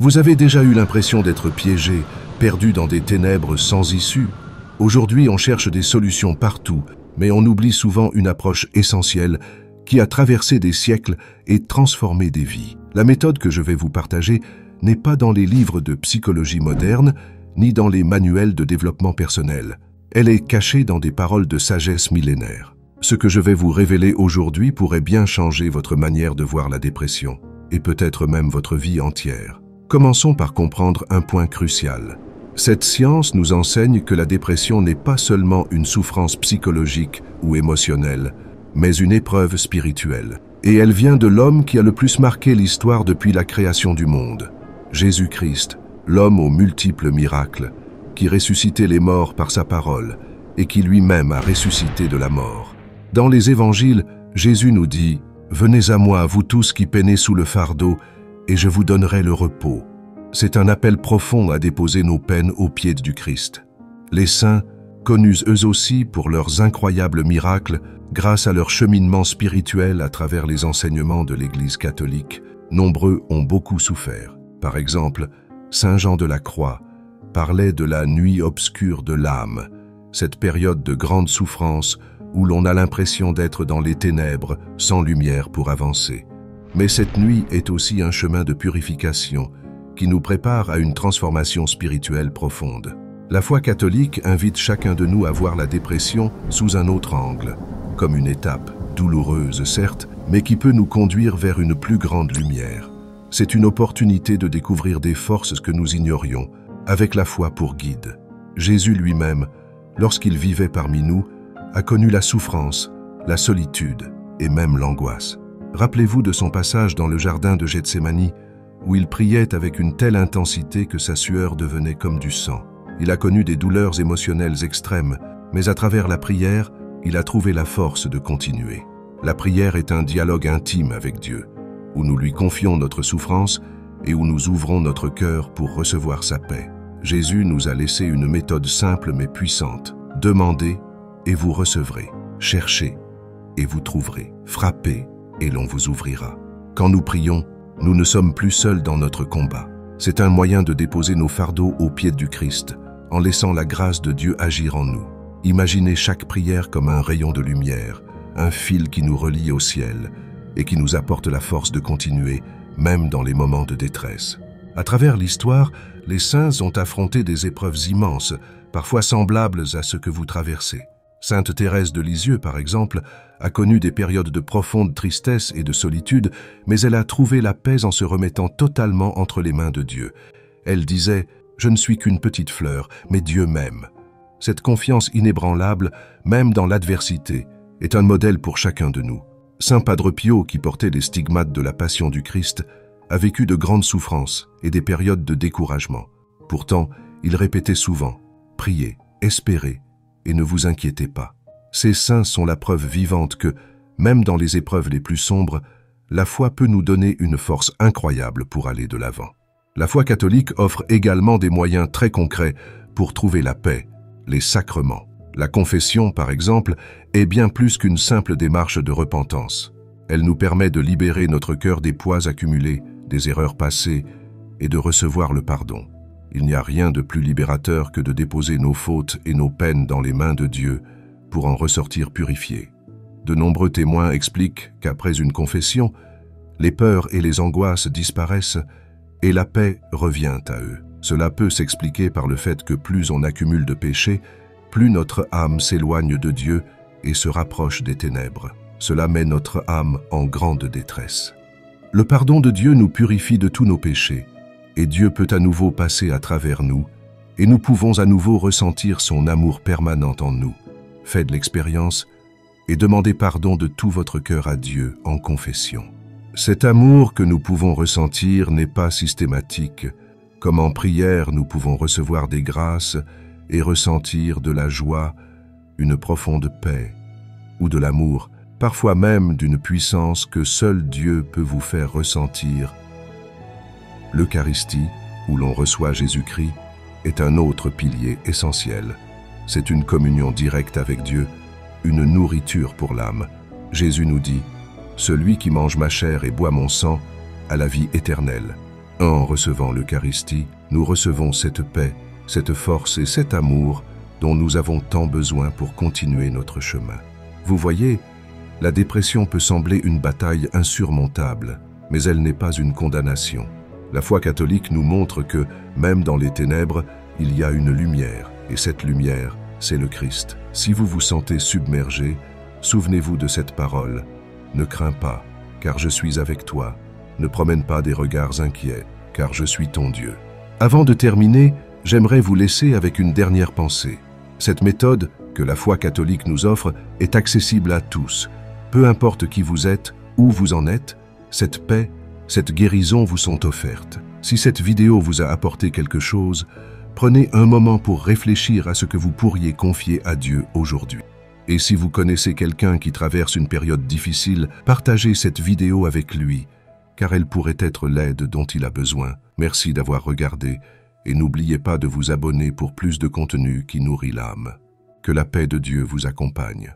Vous avez déjà eu l'impression d'être piégé, perdu dans des ténèbres sans issue? Aujourd'hui, on cherche des solutions partout, mais on oublie souvent une approche essentielle qui a traversé des siècles et transformé des vies. La méthode que je vais vous partager n'est pas dans les livres de psychologie moderne, ni dans les manuels de développement personnel. Elle est cachée dans des paroles de sagesse millénaire. Ce que je vais vous révéler aujourd'hui pourrait bien changer votre manière de voir la dépression, et peut-être même votre vie entière. Commençons par comprendre un point crucial. Cette science nous enseigne que la dépression n'est pas seulement une souffrance psychologique ou émotionnelle, mais une épreuve spirituelle. Et elle vient de l'homme qui a le plus marqué l'histoire depuis la création du monde. Jésus-Christ, l'homme aux multiples miracles, qui ressuscitait les morts par sa parole et qui lui-même a ressuscité de la mort. Dans les évangiles, Jésus nous dit « Venez à moi, vous tous qui peinez sous le fardeau, et je vous donnerai le repos ». C'est un appel profond à déposer nos peines aux pieds du Christ. Les saints, connus eux aussi pour leurs incroyables miracles, grâce à leur cheminement spirituel à travers les enseignements de l'Église catholique, nombreux ont beaucoup souffert. Par exemple, Saint Jean de la Croix parlait de la nuit obscure de l'âme, cette période de grande souffrance où l'on a l'impression d'être dans les ténèbres, sans lumière pour avancer. Mais cette nuit est aussi un chemin de purification qui nous prépare à une transformation spirituelle profonde. La foi catholique invite chacun de nous à voir la dépression sous un autre angle, comme une étape, douloureuse certes, mais qui peut nous conduire vers une plus grande lumière. C'est une opportunité de découvrir des forces que nous ignorions, avec la foi pour guide. Jésus lui-même, lorsqu'il vivait parmi nous, a connu la souffrance, la solitude et même l'angoisse. Rappelez-vous de son passage dans le jardin de Gethsémani, où il priait avec une telle intensité que sa sueur devenait comme du sang. Il a connu des douleurs émotionnelles extrêmes, mais à travers la prière, il a trouvé la force de continuer. La prière est un dialogue intime avec Dieu, où nous lui confions notre souffrance et où nous ouvrons notre cœur pour recevoir sa paix. Jésus nous a laissé une méthode simple mais puissante. Demandez et vous recevrez. Cherchez et vous trouverez. Frappez et l'on vous ouvrira. Quand nous prions, nous ne sommes plus seuls dans notre combat. C'est un moyen de déposer nos fardeaux aux pieds du Christ, en laissant la grâce de Dieu agir en nous. Imaginez chaque prière comme un rayon de lumière, un fil qui nous relie au ciel et qui nous apporte la force de continuer, même dans les moments de détresse. À travers l'histoire, les saints ont affronté des épreuves immenses, parfois semblables à ce que vous traversez. Sainte Thérèse de Lisieux, par exemple, a connu des périodes de profonde tristesse et de solitude, mais elle a trouvé la paix en se remettant totalement entre les mains de Dieu. Elle disait « Je ne suis qu'une petite fleur, mais Dieu m'aime ». Cette confiance inébranlable, même dans l'adversité, est un modèle pour chacun de nous. Saint Padre Pio, qui portait les stigmates de la Passion du Christ, a vécu de grandes souffrances et des périodes de découragement. Pourtant, il répétait souvent « Priez, espérez et ne vous inquiétez pas ». Ces saints sont la preuve vivante que, même dans les épreuves les plus sombres, la foi peut nous donner une force incroyable pour aller de l'avant. La foi catholique offre également des moyens très concrets pour trouver la paix, les sacrements. La confession, par exemple, est bien plus qu'une simple démarche de repentance. Elle nous permet de libérer notre cœur des poids accumulés, des erreurs passées et de recevoir le pardon. Il n'y a rien de plus libérateur que de déposer nos fautes et nos peines dans les mains de Dieu pour en ressortir purifiés. De nombreux témoins expliquent qu'après une confession, les peurs et les angoisses disparaissent et la paix revient à eux. Cela peut s'expliquer par le fait que plus on accumule de péchés, plus notre âme s'éloigne de Dieu et se rapproche des ténèbres. Cela met notre âme en grande détresse. Le pardon de Dieu nous purifie de tous nos péchés, et Dieu peut à nouveau passer à travers nous, et nous pouvons à nouveau ressentir son amour permanent en nous. Faites l'expérience et demandez pardon de tout votre cœur à Dieu en confession. Cet amour que nous pouvons ressentir n'est pas systématique. Comme en prière, nous pouvons recevoir des grâces et ressentir de la joie, une profonde paix ou de l'amour, parfois même d'une puissance que seul Dieu peut vous faire ressentir. L'Eucharistie, où l'on reçoit Jésus-Christ, est un autre pilier essentiel. C'est une communion directe avec Dieu, une nourriture pour l'âme. Jésus nous dit « Celui qui mange ma chair et boit mon sang a la vie éternelle, En recevant l'Eucharistie, nous recevons cette paix, cette force et cet amour dont nous avons tant besoin pour continuer notre chemin. Vous voyez, la dépression peut sembler une bataille insurmontable, mais elle n'est pas une condamnation. La foi catholique nous montre que, même dans les ténèbres, il y a une lumière, et cette lumière, c'est le Christ. Si vous vous sentez submergé, souvenez-vous de cette parole. Ne crains pas, car je suis avec toi. Ne promène pas des regards inquiets, car je suis ton Dieu. Avant de terminer, j'aimerais vous laisser avec une dernière pensée. Cette méthode que la foi catholique nous offre est accessible à tous. Peu importe qui vous êtes, où vous en êtes, cette paix, cette guérison vous sont offertes. Si cette vidéo vous a apporté quelque chose, prenez un moment pour réfléchir à ce que vous pourriez confier à Dieu aujourd'hui. Et si vous connaissez quelqu'un qui traverse une période difficile, partagez cette vidéo avec lui, car elle pourrait être l'aide dont il a besoin. Merci d'avoir regardé et n'oubliez pas de vous abonner pour plus de contenu qui nourrit l'âme. Que la paix de Dieu vous accompagne.